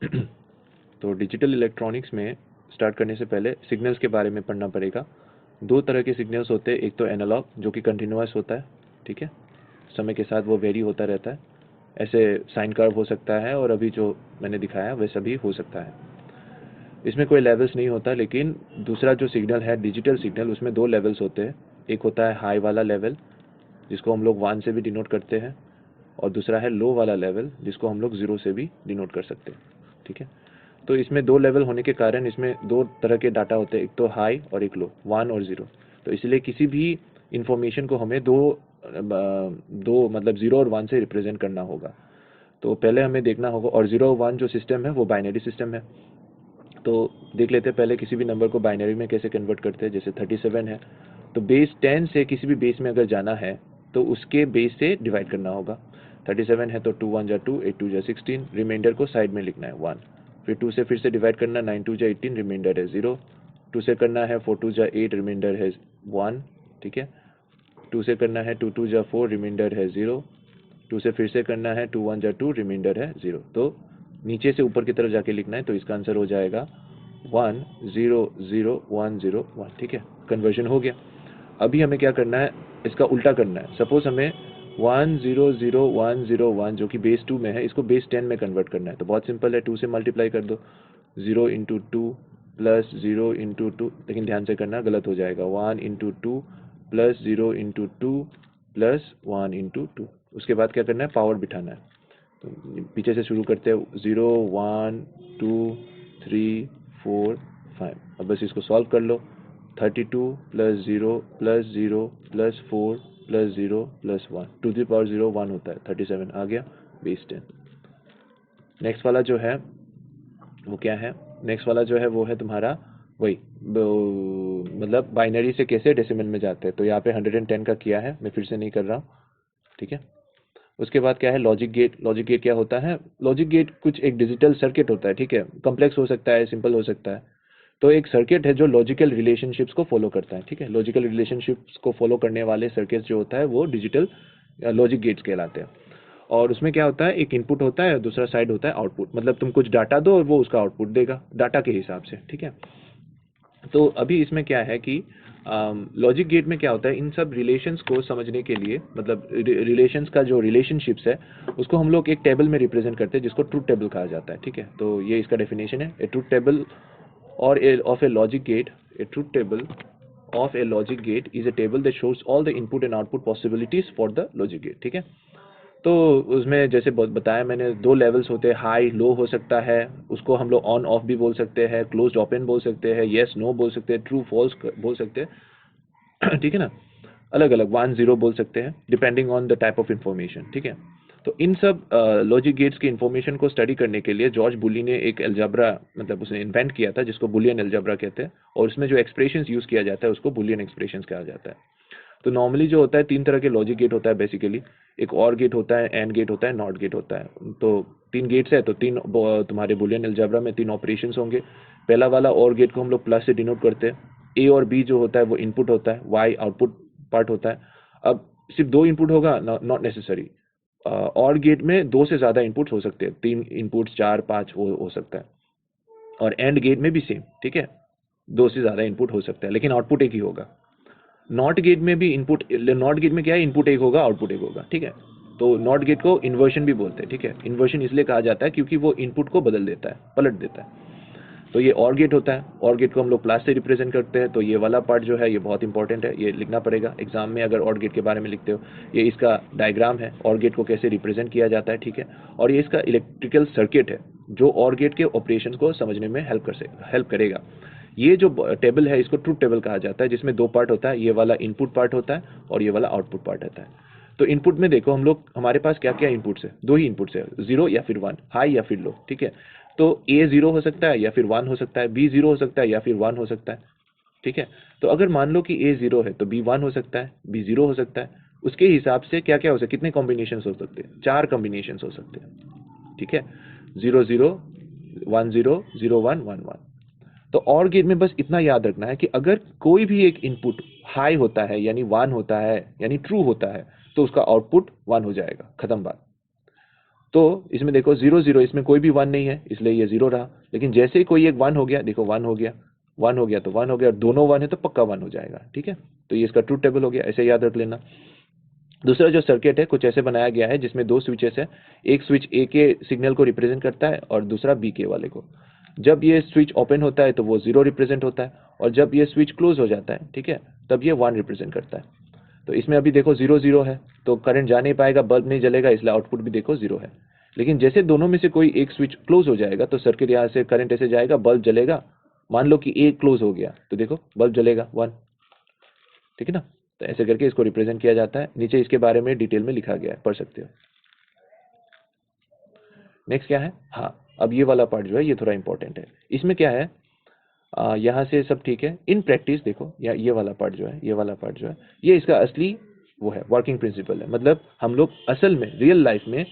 तो digital electronics में start करने से पहले सिग्नल्स के बारे में पढ़ना पड़ेगा। दो तरह के सिग्नल्स होते हैं, एक तो एनालॉग जो कि कंटिन्यूअस होता है, ठीक है, समय के साथ वो वेरी होता रहता है, ऐसे साइन कर्व हो सकता है, और अभी जो मैंने दिखाया वैसा भी हो सकता है। इसमें कोई लेवल्स नहीं होता, लेकिन दूसरा जो सिग्नल है डिजिटल सिग्नल, उसमें दो लेवल्स होते हैं। एक होता है हाई वाला लेवल जिसको हम लोग 1 से भी डिनोट करते हैं, और दूसरा है लो वाला लेवल जिसको हम लोग 0 से भी डिनोट कर सकते हैं, ठीक है। तो इसमें दो लेवल होने के कारण इसमें दो तरह के डाटा होते हैं, एक तो हाई और एक लो, 1 और 0। तो इसलिए किसी भी इंफॉर्मेशन को हमें दो मतलब 0 और 1 से रिप्रेजेंट करना होगा। तो पहले हमें देखना होगा, और 0 और 1 जो सिस्टम है वो बाइनरी सिस्टम है। तो देख लेते हैं पहले किसी भी नंबर को बाइनरी में कैसे कन्वर्ट करते हैं। जैसे 37 है, तो बेस 10 से किसी भी बेस में अगर जाना है तो उसके बेस से डिवाइड करना होगा। 37 है तो 2 1 जा 2, 8 2 जा 16, रिमाइंडर को साइड में लिखना है 1। फिर 2 से फिर से डिवाइड करना, 9 2 जा 18, रिमाइंडर है 0। 2 से करना है 4 2 जा 8, रिमाइंडर है 1, ठीक है। 2 से करना है 2 2 जा 4, रिमाइंडर है 0। 2 से फिर से करना है 2 1 जा 2, रिमाइंडर है 0। तो नीचे से ऊपर की तरफ जाके लिखना है, तो इसका आंसर हो जाएगा 1 0 0 1 0 1, ठीक है। कन्वर्जन हो गया। अभी हमें क्या करना है, इसका उल्टा करना है। सपोज हमें 1 0 0 1 0 1 जो कि बेस 2 में है, इसको बेस 10 में कन्वर्ट करना है। तो बहुत सिंपल है, 2 से मल्टीप्लाई कर दो, 0 इंटू 2 प्लस 0 इंटू 2, लेकिन ध्यान से करना, गलत हो जाएगा। 1 into 2 plus 0 into 2 plus 1 into 2। उसके बाद क्या करना है, पावर बिठाना है। तो पीछे से शुरू करते हैं, 0 1 2 3 4 5। अब बस इसको सॉल्व कर लो। 32 plus 0 plus 0 plus 4 plus 0 plus 1 to the power 0 1 होता है। 37 आ गया, बेस 10। नेक्स्ट वाला जो है वो क्या है, नेक्स्ट वाला जो है वो है तुम्हारा वही मतलब बाइनरी से कैसे डेसिमल में जाते हैं। तो यहाँ पे 110 का किया है, मैं फिर से नहीं कर रहा हूँ, ठीक है। उसके बाद क्या है, लॉजिक गेट। लॉजिक गेट क्या होता है, लॉजिक गेट कुछ एक डिजिटल सर्किट होता है, ठीक है। कॉम्प्लेक्स हो सकता है, सिंपल हो सकता है। तो एक सर्किट है जो लॉजिकल रिलेशनशिप्स को फॉलो करता है, ठीक है। लॉजिकल रिलेशनशिप्स को फॉलो करने वाले सर्किट्स जो होता है वो डिजिटल लॉजिक गेट्स कहलाते हैं। और उसमें क्या होता है, एक इनपुट होता है, दूसरा साइड होता है आउटपुट। मतलब तुम कुछ डाटा दो और वो उसका आउटपुट देगा डाटा के हिसाब से, ठीक है। तो अभी इसमें क्या है कि लॉजिक गेट में क्या होता है, इन सब रिलेशंस को समझने के लिए, मतलब रिलेशंस का जो रिलेशनशिप्स है उसको हम लोग एक टेबल में रिप्रेजेंट करते हैं जिसको ट्रूथ टेबल कहा जाता है, ठीक है। तो ये इसका डेफिनेशन है, ए ट्रूथ टेबल और of a logic gate. A truth table of a logic gate is a table that shows all the input and output possibilities for the logic gate, ठीक है। तो उसमें जैसे बताया मैंने, दो लेवल्स होते हैं, हाई लो हो सकता है, उसको हम लोग ऑन ऑफ भी बोल सकते हैं, क्लोज ओपन बोल सकते हैं, येस नो बोल सकते हैं, ट्रू फॉल्स बोल सकते हैं, ठीक है ना। अलग अलग 1 0 बोल सकते हैं depending on the type of information, ठीक है। तो इन सब लॉजिक गेट्स की इंफॉर्मेशन को स्टडी करने के लिए जॉर्ज बुली ने एक एल्जेब्रा, मतलब उसने इन्वेंट किया था जिसको बुलियन एल्जेब्रा कहते हैं। और उसमें जो एक्सप्रेशंस यूज किया जाता है उसको बुलियन एक्सप्रेशंस कहा जाता है। तो नॉर्मली जो होता है, तीन तरह के लॉजिक गेट होता है बेसिकली। एक और गेट होता है, एंड गेट होता है, नॉट गेट होता है। तो तीन गेट्स है, तो तीन तुम्हारे बुलियन एल्जेब्रा में तीन ऑपरेशंस होंगे। पहला वाला और गेट को हम लोग प्लस से डिनोट करते हैं। ए और बी जो होता है वो इनपुट होता है, वाई आउटपुट पार्ट होता है। अब सिर्फ दो इनपुट होगा, नॉट नेसेसरी। और गेट में दो से ज्यादा इनपुट्स हो सकते हैं, तीन इनपुट्स, 4 5 हो सकता है। और एंड गेट में भी सेम, ठीक है, दो से ज्यादा इनपुट हो सकता है, लेकिन आउटपुट एक ही होगा। नॉट गेट में भी इनपुट, नॉट गेट में क्या है, इनपुट एक होगा आउटपुट एक होगा, ठीक है। तो नॉट गेट को इन्वर्शन भी बोलते हैं, ठीक है। इन्वर्शन इसलिए कहा जाता है क्योंकि वो इनपुट को बदल देता है, पलट देता है। तो ये और गेट होता है, और गेट को हम लोग प्लस से रिप्रेजेंट करते हैं। तो ये वाला पार्ट जो है ये बहुत इंपॉर्टेंट है, ये लिखना पड़ेगा एग्जाम में अगर और गेट के बारे में लिखते हो। ये इसका डायग्राम है, और गेट को कैसे रिप्रेजेंट किया जाता है, ठीक है। और ये इसका इलेक्ट्रिकल सर्किट है जो और गेट के ऑपरेशन को समझने में हेल्प करेगा। ये जो टेबल है इसको ट्रूथ टेबल कहा जाता है, जिसमें दो पार्ट होता है, ये वाला इनपुट पार्ट होता है और ये वाला आउटपुट पार्ट होता है। तो इनपुट में देखो हम लोग, हमारे पास क्या क्या इनपुट्स है, दो ही इनपुट्स है, 0 या फिर 1, हाई या फिर लो, ठीक है। तो ए 0 हो सकता है या फिर 1 हो सकता है, बी 0 हो सकता है या फिर 1 हो सकता है, ठीक है। तो अगर मान लो कि ए 0 है तो बी 1 हो सकता है, बी 0 हो सकता है। उसके हिसाब से क्या क्या हो सकता है, कितने कॉम्बिनेशन हो सकते हैं, 4 कॉम्बिनेशन हो सकते हैं, ठीक है। 0 0 1 0 0 1 1 1। तो और गेट में बस इतना याद रखना है कि अगर कोई भी एक इनपुट हाई होता है यानी 1 होता है यानी ट्रू होता है, तो उसका आउटपुट 1 हो जाएगा, खत्म बात। तो इसमें देखो 0 0, इसमें कोई भी 1 नहीं है इसलिए ये 0 रहा। लेकिन जैसे ही कोई एक 1 हो गया, देखो 1 हो गया, 1 हो गया तो 1 हो गया, और दोनों 1 है तो पक्का 1 हो जाएगा। ठीक है, तो ये इसका ट्रूथ टेबल हो गया, ऐसे याद रख लेना। दूसरा जो सर्किट है कुछ ऐसे बनाया गया है जिसमें दो स्विचेस है, एक स्विच ए के सिग्नल को रिप्रेजेंट करता है और दूसरा बी के वाले को। जब ये स्विच ओपन होता है तो वो 0 रिप्रेजेंट होता है, और जब ये स्विच क्लोज हो जाता है, ठीक है, तब ये 1 रिप्रेजेंट करता है। तो इसमें अभी देखो 0 0 है तो करंट जा नहीं पाएगा, बल्ब नहीं जलेगा, इसलिए आउटपुट भी देखो 0 है। लेकिन जैसे दोनों में से कोई एक स्विच क्लोज हो जाएगा तो सर्किट यहाँ से करंट ऐसे जाएगा, बल्ब जलेगा। मान लो कि ए क्लोज हो गया तो देखो बल्ब जलेगा 1। ठीक है ना, तो ऐसे करके इसको रिप्रेजेंट किया जाता है। नीचे इसके बारे में डिटेल में लिखा गया है, पढ़ सकते हो। नेक्स्ट क्या है, हाँ अब ये वाला पार्ट जो है ये थोड़ा इंपॉर्टेंट है। इसमें क्या है, यहाँ से सब ठीक है। इन प्रैक्टिस देखो, या ये वाला पार्ट जो है, ये वाला पार्ट जो है, ये इसका असली वो है, वर्किंग प्रिंसिपल है। मतलब हम लोग असल में रियल लाइफ में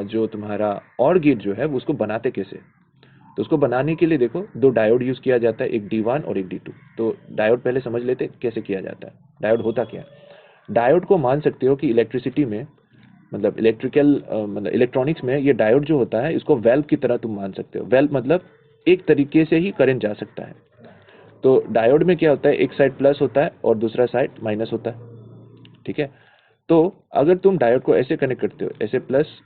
जो तुम्हारा और गेट जो है वो उसको बनाते कैसे। तो उसको बनाने के लिए देखो दो डायोड यूज किया जाता है, एक D1 और एक D2। तो डायोड पहले समझ लेते कैसे किया जाता है। डायोड होता क्या है, डायोड को मान सकते हो कि इलेक्ट्रिसिटी में, मतलब मतलब इलेक्ट्रॉनिक्स में ये डायोड जो होता है इसको वेल्व की तरह तुम मान सकते हो। वेल्व मतलब एक तरीके से ही करंट जा सकता है। तो डायोड में क्या होता है, एक साइड प्लस होता है और दूसरा साइड माइनस होता है। ठीक है, तो अगर तुम डायोड को ऐसे कनेक्ट करते हो, ऐसे प्लस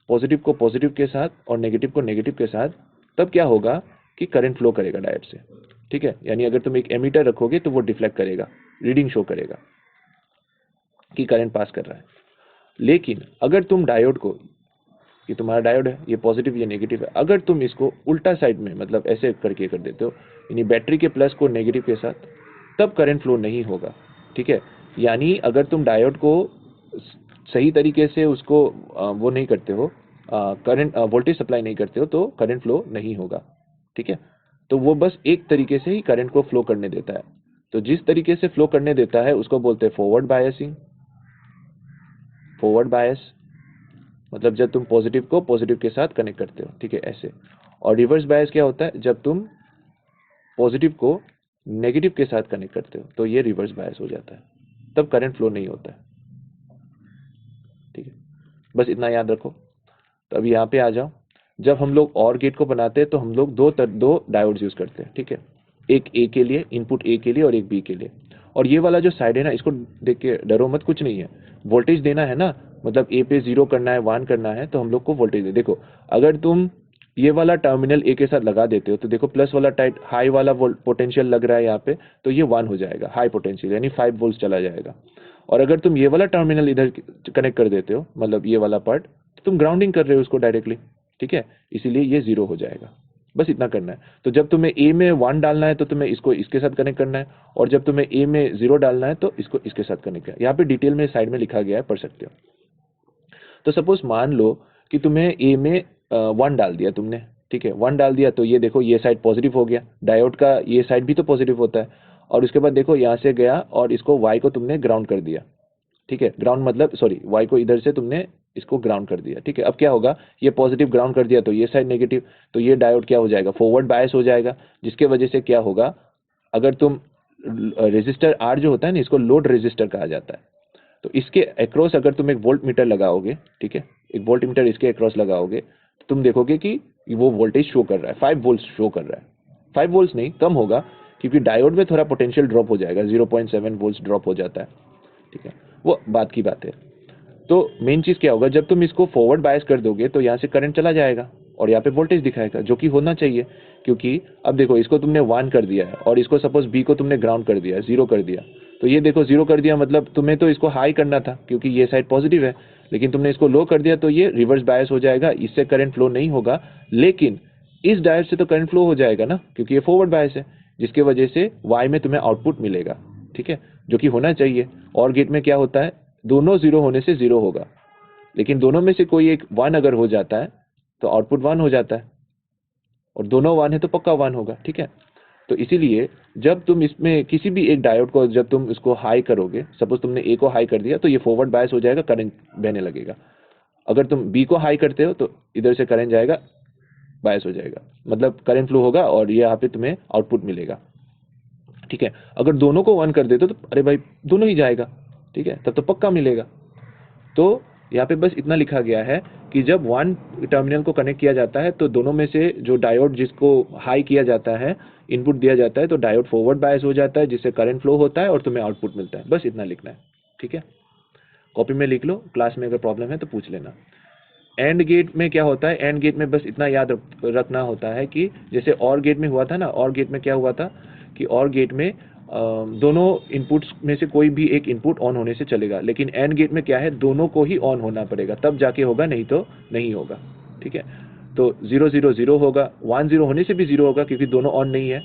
पॉजिटिव को पॉजिटिव के साथ और नेगेटिव को नेगेटिव के साथ, तब क्या होगा कि करंट फ्लो करेगा डायोड से। ठीक है, यानी अगर तुम एक एमीटर रखोगे तो वो डिफ्लेक्ट करेगा, रीडिंग शो करेगा कि करंट पास कर रहा है। लेकिन अगर तुम डायोड को, ये तुम्हारा डायोड है, ये पॉजिटिव ये नेगेटिव है, अगर तुम इसको उल्टा साइड में मतलब ऐसे करके कर देते हो, यानी बैटरी के प्लस को नेगेटिव के साथ, तब करंट फ्लो नहीं होगा। ठीक है, यानी अगर तुम डायोड को सही तरीके से उसको वो नहीं करते हो, करंट वोल्टेज सप्लाई नहीं करते हो, तो करंट फ्लो नहीं होगा। ठीक है, तो वो बस एक तरीके से ही करंट को फ्लो करने देता है। तो जिस तरीके से फ्लो करने देता है उसको बोलते हैं फॉरवर्ड बायसिंग। फॉरवर्ड बायस मतलब जब तुम पॉजिटिव को पॉजिटिव के साथ कनेक्ट करते हो, ठीक है, ऐसे। और रिवर्स बायस क्या होता है, जब तुम पॉजिटिव को नेगेटिव के साथ कनेक्ट करते हो तो ये रिवर्स बायस हो जाता है, तब करंट फ्लो नहीं होता है। ठीक है, बस इतना याद रखो। तो अभी यहाँ पे आ जाओ। जब हम लोग और गेट को बनाते हैं तो हम लोग दो डायोड्स यूज करते हैं। ठीक है, एक ए के लिए, इनपुट ए के लिए, और एक बी के लिए। और ये वाला जो साइड है ना, इसको देख के डरो मत, कुछ नहीं है। वोल्टेज देना है ना, मतलब ए पे 0 करना है, 1 करना है, तो हम लोग को वोल्टेज दे। देखो अगर तुम ये वाला टर्मिनल ए के साथ लगा देते हो तो देखो प्लस वाला टाइट हाई वाला पोटेंशियल लग रहा है यहाँ पे, तो ये 1 हो जाएगा, हाई पोटेंशियल, यानी 5 वोल्ट चला जाएगा। और अगर तुम ये वाला टर्मिनल इधर कनेक्ट कर देते हो, मतलब ये वाला पार्ट, तो तुम ग्राउंडिंग कर रहे हो उसको डायरेक्टली। ठीक है, इसीलिए ये 0 हो जाएगा। बस इतना करना है। तो जब तुम्हें ए में 1 डालना है तो तुम्हें इसको इसके साथ कनेक्ट करना है, और जब तुम्हें ए में 0 डालना है तो इसको इसके साथ कनेक्ट करना है। यहाँ पे डिटेल में साइड में लिखा गया है, पढ़ सकते हो। तो सपोज मान लो कि तुम्हें ए में 1 डाल दिया तुमने। ठीक है, 1 डाल दिया तो ये देखो ये साइड पॉजिटिव हो गया, डायोड का ये साइड भी तो पॉजिटिव होता है। और उसके बाद देखो यहाँ से गया और इसको वाई को तुमने ग्राउंड कर दिया। ठीक है, ग्राउंड मतलब सॉरी, वाई को इधर से तुमने इसको ग्राउंड कर दिया। ठीक है, अब क्या होगा, ये पॉजिटिव ग्राउंड कर दिया तो ये साइड नेगेटिव, तो ये डायोड क्या हो जाएगा, फॉरवर्ड बायस हो जाएगा। जिसके वजह से क्या होगा, अगर तुम रेजिस्टर आर जो होता है ना, इसको लोड रेजिस्टर कहा जाता है। तो इसके अक्रॉस अगर तुम एक वोल्ट मीटर लगाओगे, ठीक है, एक वोल्ट मीटर इसके अक्रॉस लगाओगे, तो तुम देखोगे कि वो वोल्टेज शो कर रहा है, 5 वोल्ट शो कर रहा है। 5 वोल्ट नहीं, कम होगा, क्योंकि डायोड में थोड़ा पोटेंशियल ड्रॉप हो जाएगा, 0.7 वोल्ट ड्रॉप हो जाता है। ठीक है, वो बात की बात है। तो मेन चीज क्या होगा, जब तुम इसको फॉरवर्ड बायस कर दोगे तो यहाँ से करंट चला जाएगा और यहाँ पे वोल्टेज दिखाएगा, जो कि होना चाहिए। क्योंकि अब देखो इसको तुमने 1 कर दिया है और इसको सपोज बी को तुमने ग्राउंड कर दिया, 0 कर दिया, तो ये देखो 0 कर दिया, मतलब तुम्हें तो इसको हाई करना था क्योंकि ये साइड पॉजिटिव है, लेकिन तुमने इसको लो कर दिया तो ये रिवर्स बायस हो जाएगा, इससे करंट फ्लो नहीं होगा। लेकिन इस डायोड से तो करंट फ्लो हो जाएगा ना, क्योंकि ये फॉरवर्ड बायस है, जिसकी वजह से वाई में तुम्हें आउटपुट मिलेगा। ठीक है, जो कि होना चाहिए। और गेट में क्या होता है, दोनों 0 होने से 0 होगा, लेकिन दोनों में से कोई एक 1 अगर हो जाता है तो आउटपुट 1 हो जाता है, और दोनों 1 है तो पक्का 1 होगा। ठीक है, तो इसीलिए जब तुम इसमें किसी भी एक डायोड को जब तुम इसको हाई करोगे, सपोज तुमने ए को हाई कर दिया तो ये फॉरवर्ड बायस हो जाएगा, करंट बहने लगेगा। अगर तुम बी को हाई करते हो तो इधर से करंट जाएगा, बायस हो जाएगा, मतलब करंट फ्लो होगा और ये यहाँ पे तुम्हें आउटपुट मिलेगा। ठीक है, अगर दोनों को 1 कर देते हो तो अरे भाई दोनों ही जाएगा। ठीक है, तब तो पक्का मिलेगा। तो यहाँ पे बस इतना लिखा गया है कि जब वन टर्मिनल को कनेक्ट किया जाता है तो दोनों में से जो डायोड जिसको हाई किया जाता है, इनपुट दिया जाता है, तो डायोड फॉरवर्ड बायस हो जाता है जिससे करंट फ्लो होता है और तुम्हें आउटपुट मिलता है। बस इतना लिखना है, ठीक है। कॉपी में लिख लो, क्लास में अगर प्रॉब्लम है तो पूछ लेना। एंड गेट में क्या होता है, एंड गेट में बस इतना याद रखना होता है कि जैसे और गेट में हुआ था ना, और गेट में क्या हुआ था कि और गेट में दोनों इनपुट्स में से कोई भी एक इनपुट ऑन होने से चलेगा, लेकिन एंड गेट में क्या है, दोनों को ही ऑन होना पड़ेगा तब जाके होगा, नहीं तो नहीं होगा, ठीक है। तो 0 0 0 होगा, 1 0 होने से भी 0 होगा क्योंकि दोनों ऑन नहीं है,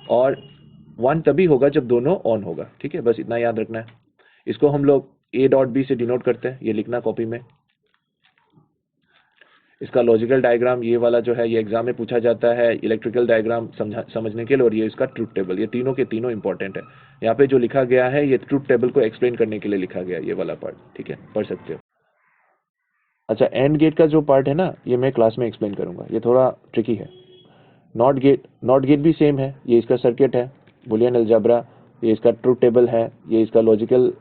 और 1 तभी होगा जब दोनों ऑन होगा, ठीक है। बस इतना याद रखना है। इसको हम लोग A.B से डिनोट करते हैं, ये लिखना कॉपी में। इसका लॉजिकल डायग्राम ये वाला जो है ये एग्जाम में पूछा जाता है, इलेक्ट्रिकल डायग्राम समझने के लिए, और ये इसका ट्रूथ टेबल, ये तीनों के तीनों इंपॉर्टेंट है। यहाँ पे जो लिखा गया है ये ट्रूथ टेबल को एक्सप्लेन करने के लिए लिखा गया है, ये वाला पार्ट, ठीक है, पढ़ सकते हो। अच्छा, एंड गेट का जो पार्ट है ना, ये मैं क्लास में एक्सप्लेन करूंगा, ये थोड़ा ट्रिकी है। नॉट गेट भी सेम है, ये इसका सर्किट है, बुलियन अलजेब्रा, ये इसका ट्रूथ टेबल है, ये इसका लॉजिकल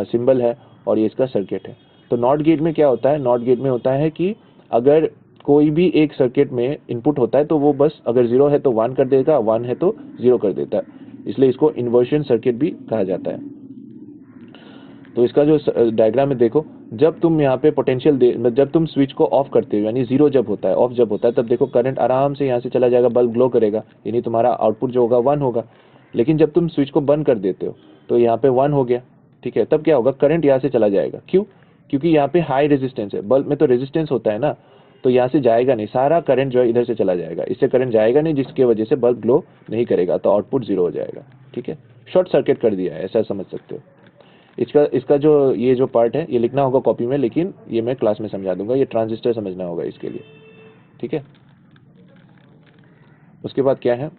सिंबल है, और ये इसका सर्किट है। तो नॉट गेट में क्या होता है, नॉट गेट में होता है कि अगर कोई भी एक सर्किट में इनपुट होता है तो वो बस अगर 0 है तो 1 कर देगा, 1 है तो 0 कर देता है, इसलिए इसको इन्वर्शन सर्किट भी कहा जाता है। तो इसका जो डायग्राम में देखो, जब तुम यहाँ पे पोटेंशियल जब तुम स्विच को ऑफ करते हो, यानी 0 जब होता है, ऑफ जब होता है, तब देखो करंट आराम से यहाँ से चला जाएगा, बल्ब ग्लो करेगा, यानी तुम्हारा आउटपुट जो होगा 1 होगा। लेकिन जब तुम स्विच को बंद कर देते हो तो यहाँ पे 1 हो गया, ठीक है। तब क्या होगा, करंट यहाँ से चला जाएगा। क्यों? क्योंकि यहाँ पे हाई रेजिस्टेंस है, बल्ब में तो रेजिस्टेंस होता है ना, तो यहाँ से जाएगा नहीं, सारा करंट जो है इधर से चला जाएगा, इससे करंट जाएगा नहीं, जिसकी वजह से बल्ब ग्लो नहीं करेगा, तो आउटपुट 0 हो जाएगा, ठीक है। शॉर्ट सर्किट कर दिया है, ऐसा समझ सकते हो। इसका जो ये जो पार्ट है ये लिखना होगा कॉपी में, लेकिन ये मैं क्लास में समझा दूंगा, ये ट्रांजिस्टर समझना होगा इसके लिए, ठीक है। उसके बाद क्या है,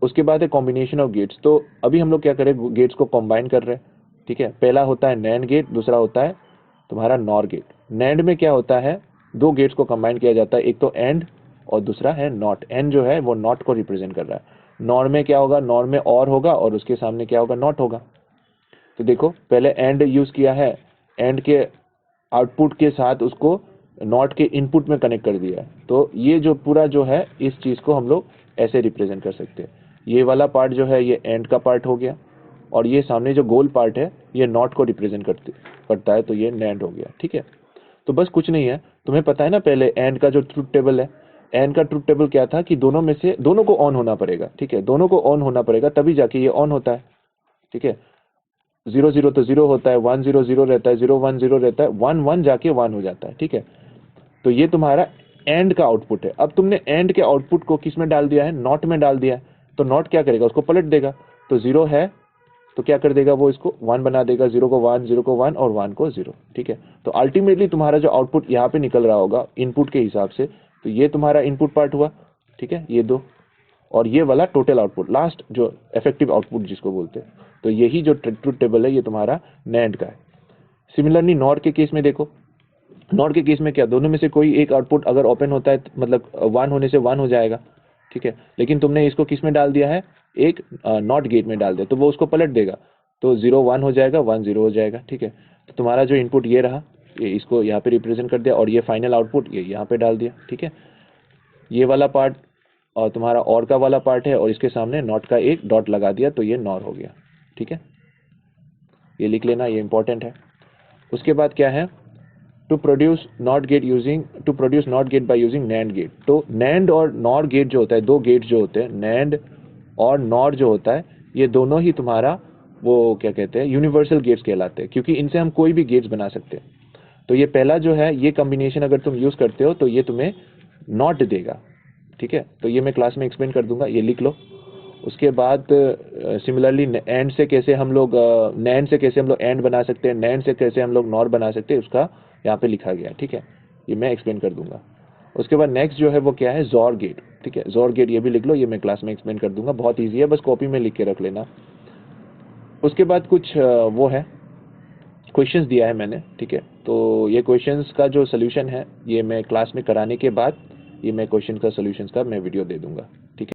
उसके बाद है कॉम्बिनेशन ऑफ गेट्स। तो अभी हम लोग क्या करें, गेट्स को कॉम्बाइन कर रहे हैं, ठीक है। पहला होता है नैंड गेट, दूसरा होता है तुम्हारा नॉर गेट। नैंड में क्या होता है, दो गेट्स को कंबाइन किया जाता है, एक तो एंड और दूसरा है नॉट। एंड जो है वो नॉट को रिप्रेजेंट कर रहा है। नॉर में क्या होगा, नॉर में और होगा और उसके सामने क्या होगा, नॉट होगा। तो देखो पहले एंड यूज किया है, एंड के आउटपुट के साथ उसको नॉट के इनपुट में कनेक्ट कर दिया है, तो ये जो पूरा जो है इस चीज को हम लोग ऐसे रिप्रेजेंट कर सकते हैं। ये वाला पार्ट जो है ये एंड का पार्ट हो गया, और ये सामने जो गोल पार्ट है ये नॉट को रिप्रेजेंट करता है, तो ये नैंड हो गया, ठीक है। तो बस कुछ नहीं है, तुम्हें पता है ना पहले एंड का जो ट्रूथ टेबल है, एंड का ट्रूथ टेबल क्या था कि दोनों में से दोनों को ऑन होना पड़ेगा, ठीक है, दोनों को ऑन होना पड़ेगा तभी जाके ये ऑन होता है, ठीक है। 0 0 तो 0 होता है, 1 0 0 रहता है, 0 1 0 रहता है, 1 1 जाके 1 हो जाता है, ठीक है। तो ये तुम्हारा एंड का आउटपुट है। अब तुमने एंड के आउटपुट को किस में डाल दिया है, नॉट में डाल दिया है, तो नॉट क्या करेगा, उसको पलट देगा। तो 0 है तो क्या कर देगा, वो इसको 1 बना देगा, 0 को 1, 0 को 1 और 1 को 0, ठीक है। तो अल्टीमेटली तुम्हारा जो आउटपुट यहाँ पे निकल रहा होगा इनपुट के हिसाब से, तो ये तुम्हारा इनपुट पार्ट हुआ, ठीक है, ये दो, और ये वाला टोटल आउटपुट, लास्ट जो इफेक्टिव आउटपुट जिसको बोलते हैं। तो यही जो ट्रूथ टेबल है ये तुम्हारा नैंड का है। सिमिलरली नॉर के केस में देखो, नॉर के केस में क्या, दोनों में से कोई एक आउटपुट अगर ओपन होता है मतलब 1 होने से 1 हो जाएगा, ठीक है। लेकिन तुमने इसको किस में डाल दिया है, एक नॉट गेट में डाल दिया, तो वो उसको पलट देगा, तो 0 1 हो जाएगा, 1 0 हो जाएगा, ठीक है। तो तुम्हारा जो इनपुट ये रहा, ये इसको यहाँ पे रिप्रेजेंट कर दिया, और ये फाइनल आउटपुट ये यहाँ पे डाल दिया, ठीक है। ये वाला पार्ट और तुम्हारा और का वाला पार्ट है, और इसके सामने नॉट का एक डॉट लगा दिया, तो ये नॉर हो गया, ठीक है। ये लिख लेना, ये इंपॉर्टेंट है। उसके बाद क्या है, to produce NOT gate by using NAND gate. तो नैंड और नॉर गेट जो होता है, दो गेट जो होते हैं, नैंड और नॉर जो होता है, ये दोनों ही तुम्हारा वो क्या कहते हैं, यूनिवर्सल गेट्स कहलाते हैं, क्योंकि इनसे हम कोई भी गेट्स बना सकते हैं। तो ये पहला जो है ये कॉम्बिनेशन अगर तुम यूज करते हो तो ये तुम्हें नॉट देगा, ठीक है। तो ये मैं क्लास में एक्सप्लेन कर दूंगा, ये लिख लो। उसके बाद सिमिलरली एंड से कैसे हम लोग नैंड से कैसे हम लोग एंड बना सकते हैं, नैंड से कैसे हम लोग नॉर बना सकते हैं, उसका यहाँ पे लिखा गया, ठीक है, ये मैं एक्सप्लेन कर दूंगा। उसके बाद नेक्स्ट जो है वो क्या है, जोर गेट, ठीक है। जोर गेट ये भी लिख लो, ये मैं क्लास में एक्सप्लेन कर दूंगा, बहुत ईजी है, बस कॉपी में लिख के रख लेना। उसके बाद कुछ वो है, क्वेश्चंस दिया है मैंने, ठीक है। तो ये क्वेश्चंस का जो सोल्यूशन है ये मैं क्लास में कराने के बाद ये मैं क्वेश्चन का सोल्यूशन का मैं वीडियो दे दूंगा।